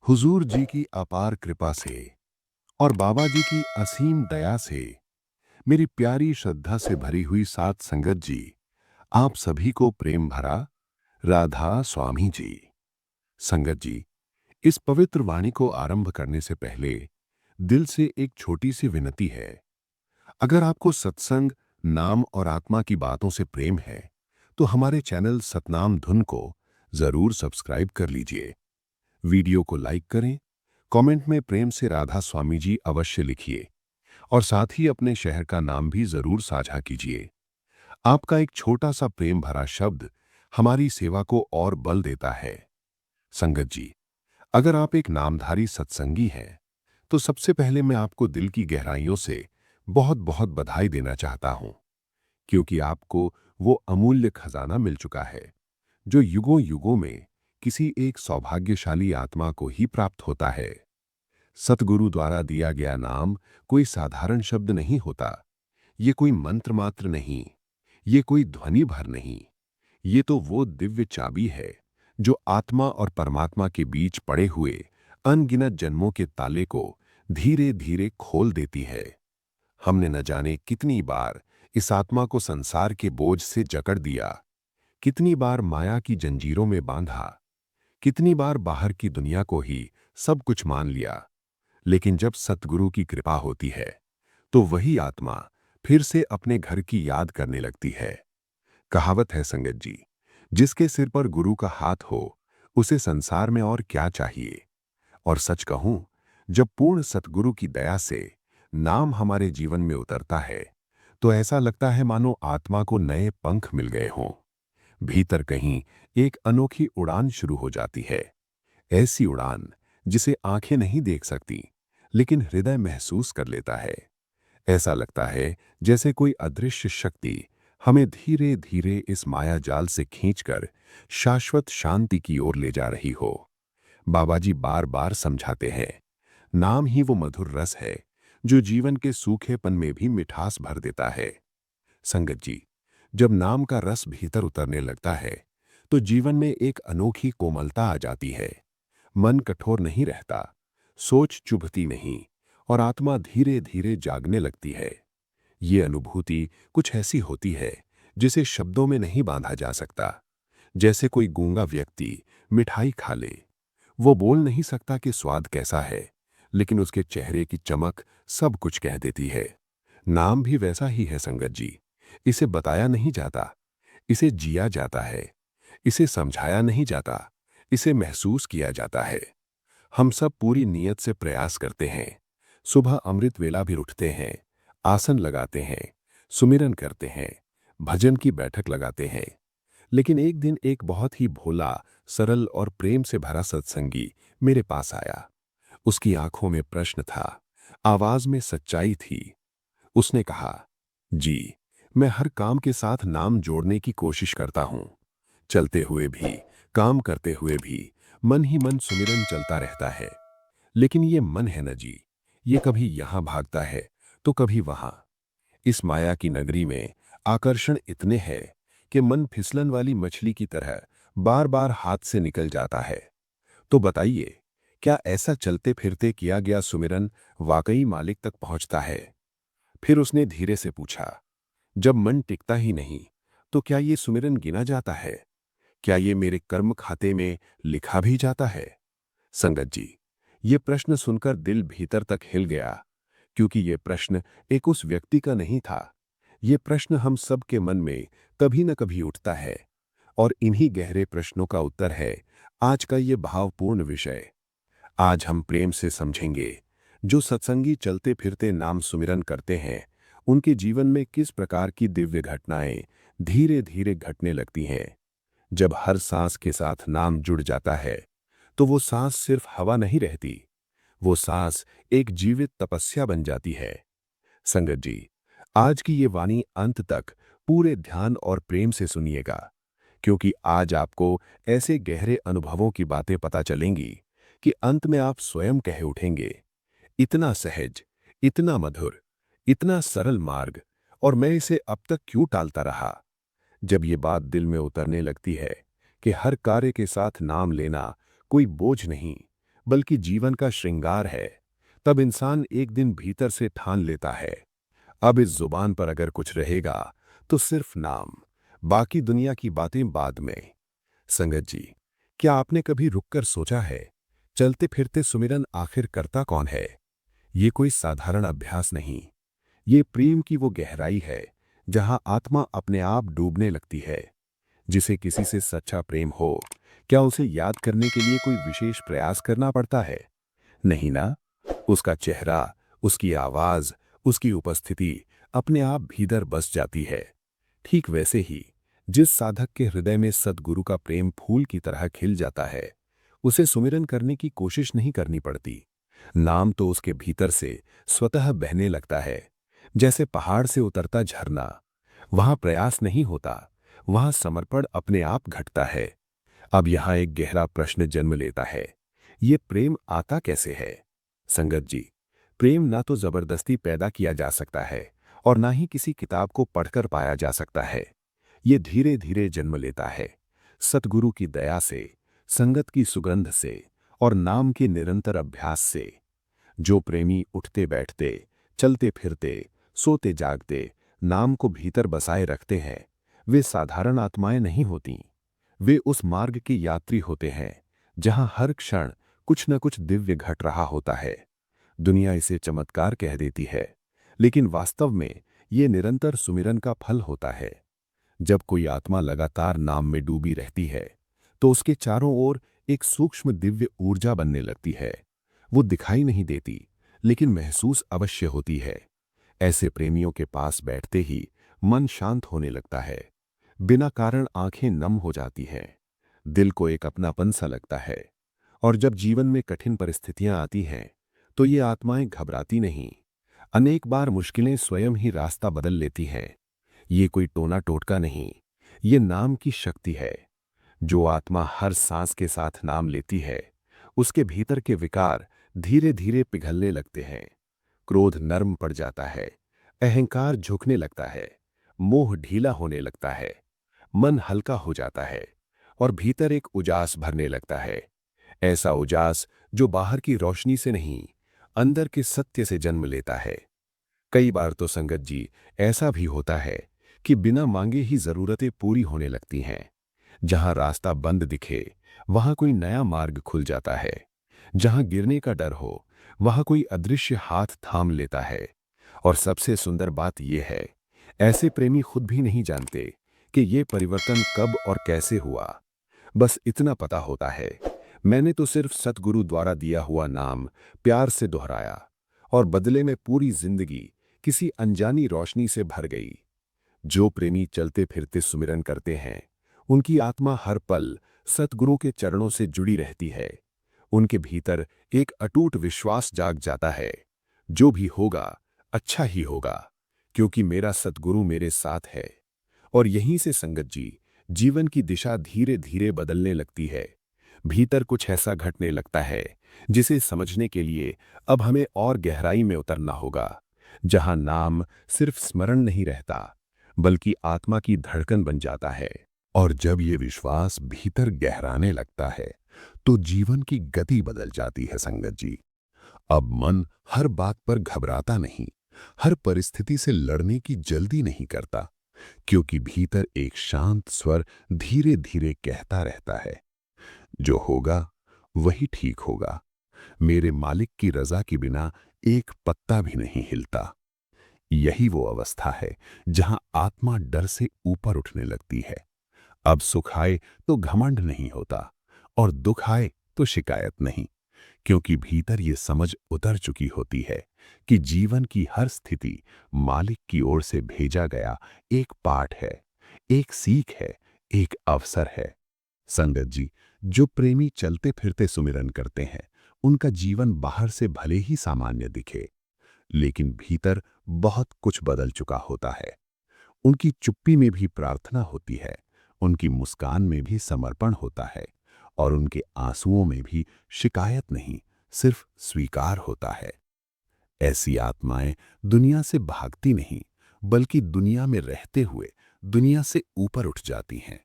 हुजूर जी की अपार कृपा से और बाबा जी की असीम दया से मेरी प्यारी श्रद्धा से भरी हुई सात संगत जी, आप सभी को प्रेम भरा राधा स्वामी जी। संगत जी, इस पवित्र वाणी को आरंभ करने से पहले दिल से एक छोटी सी विनती है। अगर आपको सत्संग, नाम और आत्मा की बातों से प्रेम है तो हमारे चैनल सतनाम धुन को जरूर सब्सक्राइब कर लीजिए। वीडियो को लाइक करें, कमेंट में प्रेम से राधा स्वामी जी अवश्य लिखिए और साथ ही अपने शहर का नाम भी जरूर साझा कीजिए। आपका एक छोटा सा प्रेम भरा शब्द हमारी सेवा को और बल देता है। संगत जी, अगर आप एक नामधारी सत्संगी हैं तो सबसे पहले मैं आपको दिल की गहराइयों से बहुत बहुत बधाई देना चाहता हूं, क्योंकि आपको वो अमूल्य खजाना मिल चुका है जो युगों युगों में किसी एक सौभाग्यशाली आत्मा को ही प्राप्त होता है। सतगुरु द्वारा दिया गया नाम कोई साधारण शब्द नहीं होता। ये कोई मंत्र मात्र नहीं, ये कोई ध्वनि भर नहीं, ये तो वो दिव्य चाबी है जो आत्मा और परमात्मा के बीच पड़े हुए अनगिनत जन्मों के ताले को धीरे धीरे खोल देती है। हमने न जाने कितनी बार इस आत्मा को संसार के बोझ से जकड़ दिया, कितनी बार माया की जंजीरों में बांधा, कितनी बार बाहर की दुनिया को ही सब कुछ मान लिया। लेकिन जब सतगुरु की कृपा होती है तो वही आत्मा फिर से अपने घर की याद करने लगती है। कहावत है संगत जी, जिसके सिर पर गुरु का हाथ हो उसे संसार में और क्या चाहिए। और सच कहूं, जब पूर्ण सतगुरु की दया से नाम हमारे जीवन में उतरता है तो ऐसा लगता है मानो आत्मा को नए पंख मिल गए हों। भीतर कहीं एक अनोखी उड़ान शुरू हो जाती है। ऐसी उड़ान जिसे आंखें नहीं देख सकती, लेकिन हृदय महसूस कर लेता है। ऐसा लगता है जैसे कोई अदृश्य शक्ति हमें धीरे धीरे इस माया जाल से खींचकर शाश्वत शांति की ओर ले जा रही हो। बाबा जी बार बार समझाते हैं, नाम ही वो मधुर रस है जो जीवन के सूखेपन में भी मिठास भर देता है। संगत जी, जब नाम का रस भीतर उतरने लगता है तो जीवन में एक अनोखी कोमलता आ जाती है। मन कठोर नहीं रहता, सोच चुभती नहीं और आत्मा धीरे धीरे जागने लगती है। ये अनुभूति कुछ ऐसी होती है जिसे शब्दों में नहीं बांधा जा सकता। जैसे कोई गूंगा व्यक्ति मिठाई खा ले, वो बोल नहीं सकता कि स्वाद कैसा है, लेकिन उसके चेहरे की चमक सब कुछ कह देती है। नाम भी वैसा ही है संगत जी। इसे बताया नहीं जाता, इसे जिया जाता है। इसे समझाया नहीं जाता, इसे महसूस किया जाता है। हम सब पूरी नीयत से प्रयास करते हैं। सुबह अमृत वेला भी उठते हैं, आसन लगाते हैं, सुमिरन करते हैं, भजन की बैठक लगाते हैं। लेकिन एक दिन एक बहुत ही भोला, सरल और प्रेम से भरा सत्संगी मेरे पास आया। उसकी आंखों में प्रश्न था, आवाज में सच्चाई थी। उसने कहा, जी, मैं हर काम के साथ नाम जोड़ने की कोशिश करता हूं। चलते हुए भी, काम करते हुए भी मन ही मन सुमिरन चलता रहता है। लेकिन ये मन है न जी, ये कभी यहां भागता है तो कभी वहां। इस माया की नगरी में आकर्षण इतने हैं कि मन फिसलन वाली मछली की तरह बार बार हाथ से निकल जाता है। तो बताइए, क्या ऐसा चलते फिरते किया गया सुमिरन वाकई मालिक तक पहुंचता है? फिर उसने धीरे से पूछा, जब मन टिकता ही नहीं तो क्या ये सुमिरन गिना जाता है? क्या ये मेरे कर्म खाते में लिखा भी जाता है? संगत जी, ये प्रश्न सुनकर दिल भीतर तक हिल गया, क्योंकि ये प्रश्न एक उस व्यक्ति का नहीं था। ये प्रश्न हम सब के मन में कभी न कभी उठता है। और इन्हीं गहरे प्रश्नों का उत्तर है आज का ये भावपूर्ण विषय। आज हम प्रेम से समझेंगे, जो सत्संगी चलते फिरते नाम सुमिरन करते हैं, उनके जीवन में किस प्रकार की दिव्य घटनाएं धीरे धीरे घटने लगती हैं। जब हर सांस के साथ नाम जुड़ जाता है तो वो सांस सिर्फ हवा नहीं रहती, वो सांस एक जीवित तपस्या बन जाती है। संगत जी, आज की ये वाणी अंत तक पूरे ध्यान और प्रेम से सुनिएगा, क्योंकि आज आपको ऐसे गहरे अनुभवों की बातें पता चलेंगी कि अंत में आप स्वयं कह उठेंगे, इतना सहज, इतना मधुर, इतना सरल मार्ग, और मैं इसे अब तक क्यों टालता रहा। जब ये बात दिल में उतरने लगती है कि हर कार्य के साथ नाम लेना कोई बोझ नहीं, बल्कि जीवन का श्रृंगार है, तब इंसान एक दिन भीतर से ठान लेता है, अब इस जुबान पर अगर कुछ रहेगा तो सिर्फ नाम, बाकी दुनिया की बातें बाद में। संगत जी, क्या आपने कभी रुककर सोचा है, चलते फिरते सुमिरन आखिर करता कौन है? ये कोई साधारण अभ्यास नहीं, ये प्रेम की वो गहराई है जहां आत्मा अपने आप डूबने लगती है। जिसे किसी से सच्चा प्रेम हो, क्या उसे याद करने के लिए कोई विशेष प्रयास करना पड़ता है? नहीं ना। उसका चेहरा, उसकी आवाज, उसकी उपस्थिति अपने आप भीतर बस जाती है। ठीक वैसे ही जिस साधक के हृदय में सद्गुरु का प्रेम फूल की तरह खिल जाता है, उसे सुमिरन करने की कोशिश नहीं करनी पड़ती। नाम तो उसके भीतर से स्वतः बहने लगता है, जैसे पहाड़ से उतरता झरना। वहां प्रयास नहीं होता, वहां समर्पण अपने आप घटता है। अब यहां एक गहरा प्रश्न जन्म लेता है, ये प्रेम आता कैसे है? संगत जी, प्रेम ना तो जबरदस्ती पैदा किया जा सकता है और ना ही किसी किताब को पढ़कर पाया जा सकता है। ये धीरे धीरे जन्म लेता है, सतगुरु की दया से, संगत की सुगंध से और नाम के निरंतर अभ्यास से। जो प्रेमी उठते बैठते, चलते फिरते, सोते जागते नाम को भीतर बसाए रखते हैं, वे साधारण आत्माएं नहीं होती। वे उस मार्ग के यात्री होते हैं जहां हर क्षण कुछ न कुछ दिव्य घट रहा होता है। दुनिया इसे चमत्कार कह देती है, लेकिन वास्तव में ये निरंतर सुमिरन का फल होता है। जब कोई आत्मा लगातार नाम में डूबी रहती है, तो उसके चारों ओर एक सूक्ष्म दिव्य ऊर्जा बनने लगती है। वो दिखाई नहीं देती, लेकिन महसूस अवश्य होती है। ऐसे प्रेमियों के पास बैठते ही मन शांत होने लगता है, बिना कारण आंखें नम हो जाती हैं, दिल को एक अपनापन सा लगता है। और जब जीवन में कठिन परिस्थितियां आती हैं, तो ये आत्माएं घबराती नहीं। अनेक बार मुश्किलें स्वयं ही रास्ता बदल लेती हैं। ये कोई टोना टोटका नहीं, ये नाम की शक्ति है। जो आत्मा हर सांस के साथ नाम लेती है, उसके भीतर के विकार धीरे धीरे पिघलने लगते हैं। क्रोध नर्म पड़ जाता है, अहंकार झुकने लगता है, मोह ढीला होने लगता है, मन हल्का हो जाता है और भीतर एक उजास भरने लगता है। ऐसा उजास जो बाहर की रोशनी से नहीं, अंदर के सत्य से जन्म लेता है। कई बार तो संगत जी, ऐसा भी होता है कि बिना मांगे ही जरूरतें पूरी होने लगती हैं। जहां रास्ता बंद दिखे, वहां कोई नया मार्ग खुल जाता है। जहां गिरने का डर हो, वहां कोई अदृश्य हाथ थाम लेता है। और सबसे सुंदर बात यह है, ऐसे प्रेमी खुद भी नहीं जानते कि ये परिवर्तन कब और कैसे हुआ। बस इतना पता होता है, मैंने तो सिर्फ सतगुरु द्वारा दिया हुआ नाम प्यार से दोहराया और बदले में पूरी जिंदगी किसी अनजानी रोशनी से भर गई। जो प्रेमी चलते फिरते सुमिरन करते हैं, उनकी आत्मा हर पल सतगुरु के चरणों से जुड़ी रहती है। उनके भीतर एक अटूट विश्वास जाग जाता है, जो भी होगा अच्छा ही होगा, क्योंकि मेरा सतगुरु मेरे साथ है। और यहीं से संगत जी, जीवन की दिशा धीरे धीरे बदलने लगती है। भीतर कुछ ऐसा घटने लगता है जिसे समझने के लिए अब हमें और गहराई में उतरना होगा, जहां नाम सिर्फ स्मरण नहीं रहता, बल्कि आत्मा की धड़कन बन जाता है। और जब ये विश्वास भीतर गहराने लगता है, तो जीवन की गति बदल जाती है संगत जी। अब मन हर बात पर घबराता नहीं, हर परिस्थिति से लड़ने की जल्दी नहीं करता, क्योंकि भीतर एक शांत स्वर धीरे धीरे कहता रहता है, जो होगा वही ठीक होगा। मेरे मालिक की रजा के बिना एक पत्ता भी नहीं हिलता। यही वो अवस्था है जहां आत्मा डर से ऊपर उठने लगती है। अब सुख आए तो घमंड नहीं होता और दुख आए तो शिकायत नहीं, क्योंकि भीतर ये समझ उतर चुकी होती है कि जीवन की हर स्थिति मालिक की ओर से भेजा गया एक पाठ है, एक सीख है, एक अवसर है। संगत जी, जो प्रेमी चलते फिरते सुमिरन करते हैं, उनका जीवन बाहर से भले ही सामान्य दिखे, लेकिन भीतर बहुत कुछ बदल चुका होता है। उनकी चुप्पी में भी प्रार्थना होती है, उनकी मुस्कान में भी समर्पण होता है और उनके आंसुओं में भी शिकायत नहीं, सिर्फ स्वीकार होता है। ऐसी आत्माएं दुनिया से भागती नहीं, बल्कि दुनिया में रहते हुए दुनिया से ऊपर उठ जाती हैं।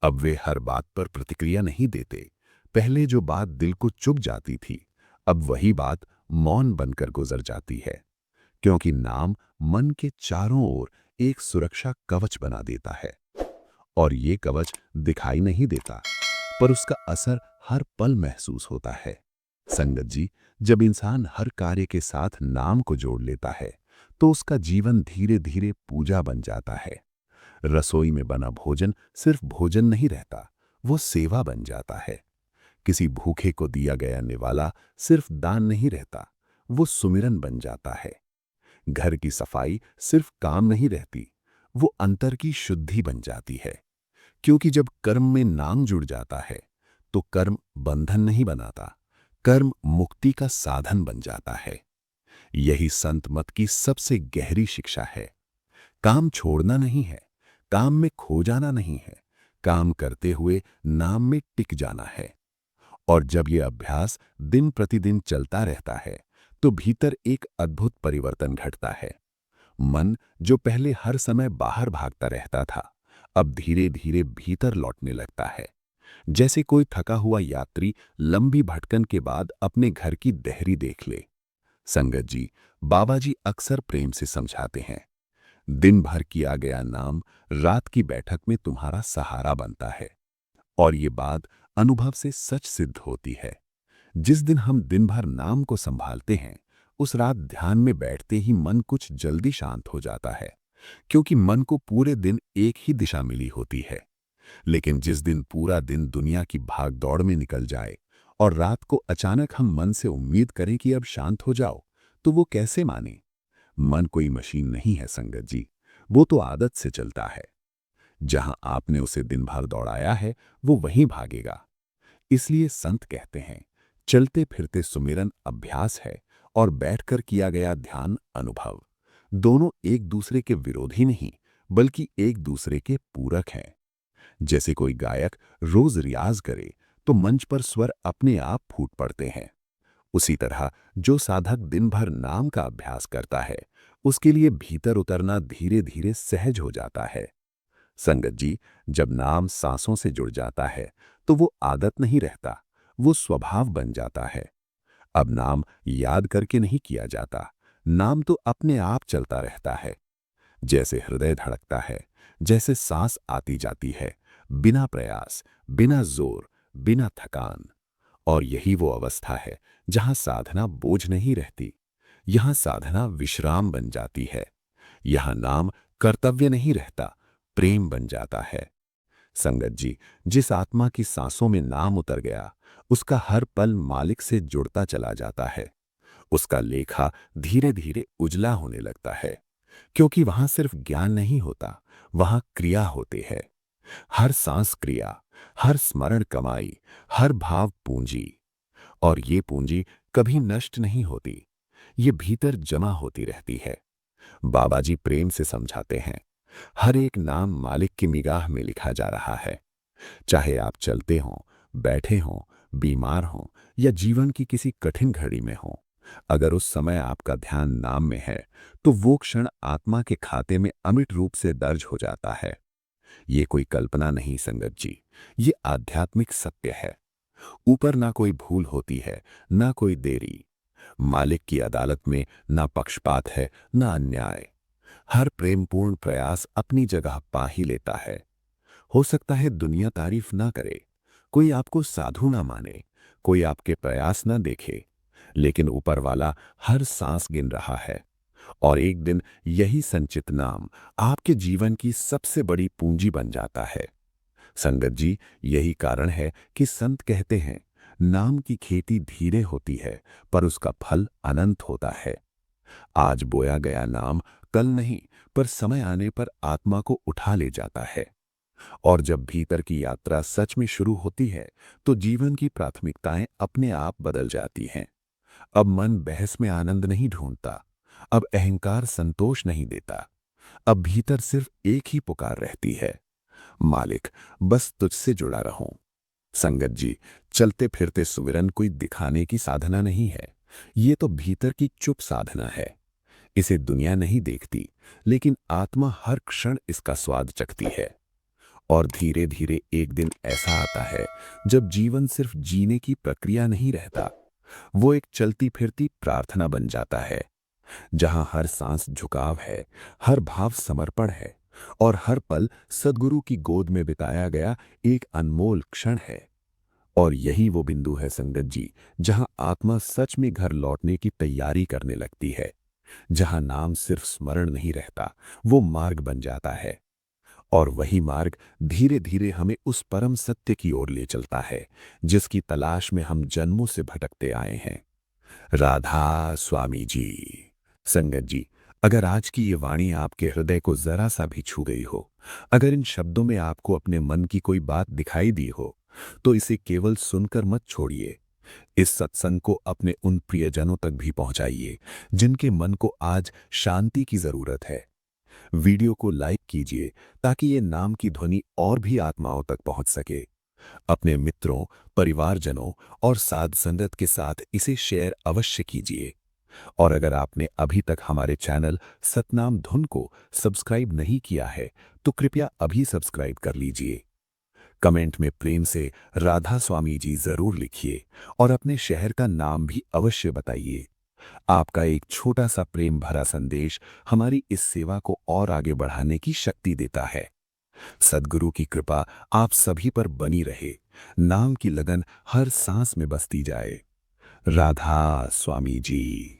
अब वे हर बात पर प्रतिक्रिया नहीं देते, पहले जो बात दिल को चुभ जाती थी, अब वही बात मौन बनकर गुजर जाती है, क्योंकि नाम मन के चारों ओर एक सुरक्षा कवच बना देता है। और ये कवच दिखाई नहीं देता, पर उसका असर हर पल महसूस होता है। संगत जी, जब इंसान हर कार्य के साथ नाम को जोड़ लेता है, तो उसका जीवन धीरे धीरे पूजा बन जाता है। रसोई में बना भोजन सिर्फ भोजन नहीं रहता, वो सेवा बन जाता है। किसी भूखे को दिया गया निवाला सिर्फ दान नहीं रहता, वो सुमिरन बन जाता है। घर की सफाई सिर्फ काम नहीं रहती, वो अंतर की शुद्धि बन जाती है। क्योंकि जब कर्म में नाम जुड़ जाता है, तो कर्म बंधन नहीं बनाता, कर्म मुक्ति का साधन बन जाता है। यही संत मत की सबसे गहरी शिक्षा है। काम छोड़ना नहीं है, काम में खो जाना नहीं है, काम करते हुए नाम में टिक जाना है। और जब यह अभ्यास दिन प्रतिदिन चलता रहता है, तो भीतर एक अद्भुत परिवर्तन घटता है। मन जो पहले हर समय बाहर भागता रहता था, अब धीरे धीरे भीतर लौटने लगता है। जैसे कोई थका हुआ यात्री लंबी भटकन के बाद अपने घर की देहरी देख ले। संगत जी, बाबा जी अक्सर प्रेम से समझाते हैं, दिन भर किया गया नाम रात की बैठक में तुम्हारा सहारा बनता है। और ये बात अनुभव से सच सिद्ध होती है। जिस दिन हम दिन भर नाम को संभालते हैं, उस रात ध्यान में बैठते ही मन कुछ जल्दी शांत हो जाता है, क्योंकि मन को पूरे दिन एक ही दिशा मिली होती है। लेकिन जिस दिन पूरा दिन दुनिया की भाग दौड़ में निकल जाए और रात को अचानक हम मन से उम्मीद करें कि अब शांत हो जाओ, तो वो कैसे माने? मन कोई मशीन नहीं है संगत जी, वो तो आदत से चलता है। जहां आपने उसे दिन भर दौड़ाया है, वो वहीं भागेगा। इसलिए संत कहते हैं, चलते फिरते सुमिरन अभ्यास है और बैठकर किया गया ध्यान अनुभव। दोनों एक दूसरे के विरोधी नहीं, बल्कि एक दूसरे के पूरक हैं। जैसे कोई गायक रोज रियाज करे, तो मंच पर स्वर अपने आप फूट पड़ते हैं। उसी तरह जो साधक दिन भर नाम का अभ्यास करता है, उसके लिए भीतर उतरना धीरे धीरे सहज हो जाता है। संगत जी, जब नाम सांसों से जुड़ जाता है, तो वो आदत नहीं रहता, वो स्वभाव बन जाता है। अब नाम याद करके नहीं किया जाता, नाम तो अपने आप चलता रहता है। जैसे हृदय धड़कता है, जैसे सांस आती जाती है, बिना प्रयास, बिना जोर, बिना थकान। और यही वो अवस्था है जहां साधना बोझ नहीं रहती, यहां साधना विश्राम बन जाती है। यहां नाम कर्तव्य नहीं रहता, प्रेम बन जाता है। संगत जी, जिस आत्मा की सांसों में नाम उतर गया, उसका हर पल मालिक से जुड़ता चला जाता है। उसका लेखा धीरे धीरे उजला होने लगता है, क्योंकि वहां सिर्फ ज्ञान नहीं होता, वहां क्रिया होते हैं। हर सांस क्रिया, हर स्मरण कमाई, हर भाव पूंजी। और ये पूंजी कभी नष्ट नहीं होती, ये भीतर जमा होती रहती है। बाबा जी प्रेम से समझाते हैं, हर एक नाम मालिक की निगाह में लिखा जा रहा है। चाहे आप चलते हों, बैठे हों, बीमार हों या जीवन की किसी कठिन घड़ी में हों, अगर उस समय आपका ध्यान नाम में है, तो वो क्षण आत्मा के खाते में अमिट रूप से दर्ज हो जाता है। ये कोई कल्पना नहीं संगत जी, ये आध्यात्मिक सत्य है। ऊपर ना कोई भूल होती है, ना कोई देरी। मालिक की अदालत में ना पक्षपात है, ना अन्याय। हर प्रेमपूर्ण प्रयास अपनी जगह पा ही लेता है। हो सकता है दुनिया तारीफ ना करे, कोई आपको साधु ना माने, कोई आपके प्रयास ना देखे, लेकिन ऊपर वाला हर सांस गिन रहा है। और एक दिन यही संचित नाम आपके जीवन की सबसे बड़ी पूंजी बन जाता है। संगत जी, यही कारण है कि संत कहते हैं, नाम की खेती धीरे होती है, पर उसका फल अनंत होता है। आज बोया गया नाम कल नहीं, पर समय आने पर आत्मा को उठा ले जाता है। और जब भीतर की यात्रा सच में शुरू होती है, तो जीवन की प्राथमिकताएं अपने आप बदल जाती हैं। अब मन बहस में आनंद नहीं ढूंढता, अब अहंकार संतोष नहीं देता, अब भीतर सिर्फ एक ही पुकार रहती है, मालिक, बस तुझसे जुड़ा रहूं। संगत जी, चलते फिरते सुमिरन कोई दिखाने की साधना नहीं है, ये तो भीतर की चुप साधना है। इसे दुनिया नहीं देखती, लेकिन आत्मा हर क्षण इसका स्वाद चखती है। और धीरे धीरे एक दिन ऐसा आता है जब जीवन सिर्फ जीने की प्रक्रिया नहीं रहता, वो एक चलती फिरती प्रार्थना बन जाता है, जहां हर सांस झुकाव है, हर भाव समर्पण है और हर पल सद्गुरु की गोद में बिताया गया एक अनमोल क्षण है। और यही वो बिंदु है संगत जी, जहां आत्मा सच में घर लौटने की तैयारी करने लगती है, जहां नाम सिर्फ स्मरण नहीं रहता, वो मार्ग बन जाता है। और वही मार्ग धीरे धीरे हमें उस परम सत्य की ओर ले चलता है, जिसकी तलाश में हम जन्मों से भटकते आए हैं। राधा स्वामी जी। संगत जी, अगर आज की ये वाणी आपके हृदय को जरा सा भी छू गई हो, अगर इन शब्दों में आपको अपने मन की कोई बात दिखाई दी हो, तो इसे केवल सुनकर मत छोड़िए। इस सत्संग को अपने उन प्रियजनों तक भी पहुंचाइए जिनके मन को आज शांति की जरूरत है। वीडियो को लाइक कीजिए ताकि ये नाम की ध्वनि और भी आत्माओं तक पहुंच सके। अपने मित्रों, परिवारजनों और साध संगत के साथ इसे शेयर अवश्य कीजिए। और अगर आपने अभी तक हमारे चैनल सतनाम धुन को सब्सक्राइब नहीं किया है, तो कृपया अभी सब्सक्राइब कर लीजिए। कमेंट में प्रेम से राधा स्वामी जी जरूर लिखिए और अपने शहर का नाम भी अवश्य बताइए। आपका एक छोटा सा प्रेम भरा संदेश हमारी इस सेवा को और आगे बढ़ाने की शक्ति देता है। सद्गुरु की कृपा आप सभी पर बनी रहे, नाम की लगन हर सांस में बसती जाए। राधा स्वामी जी।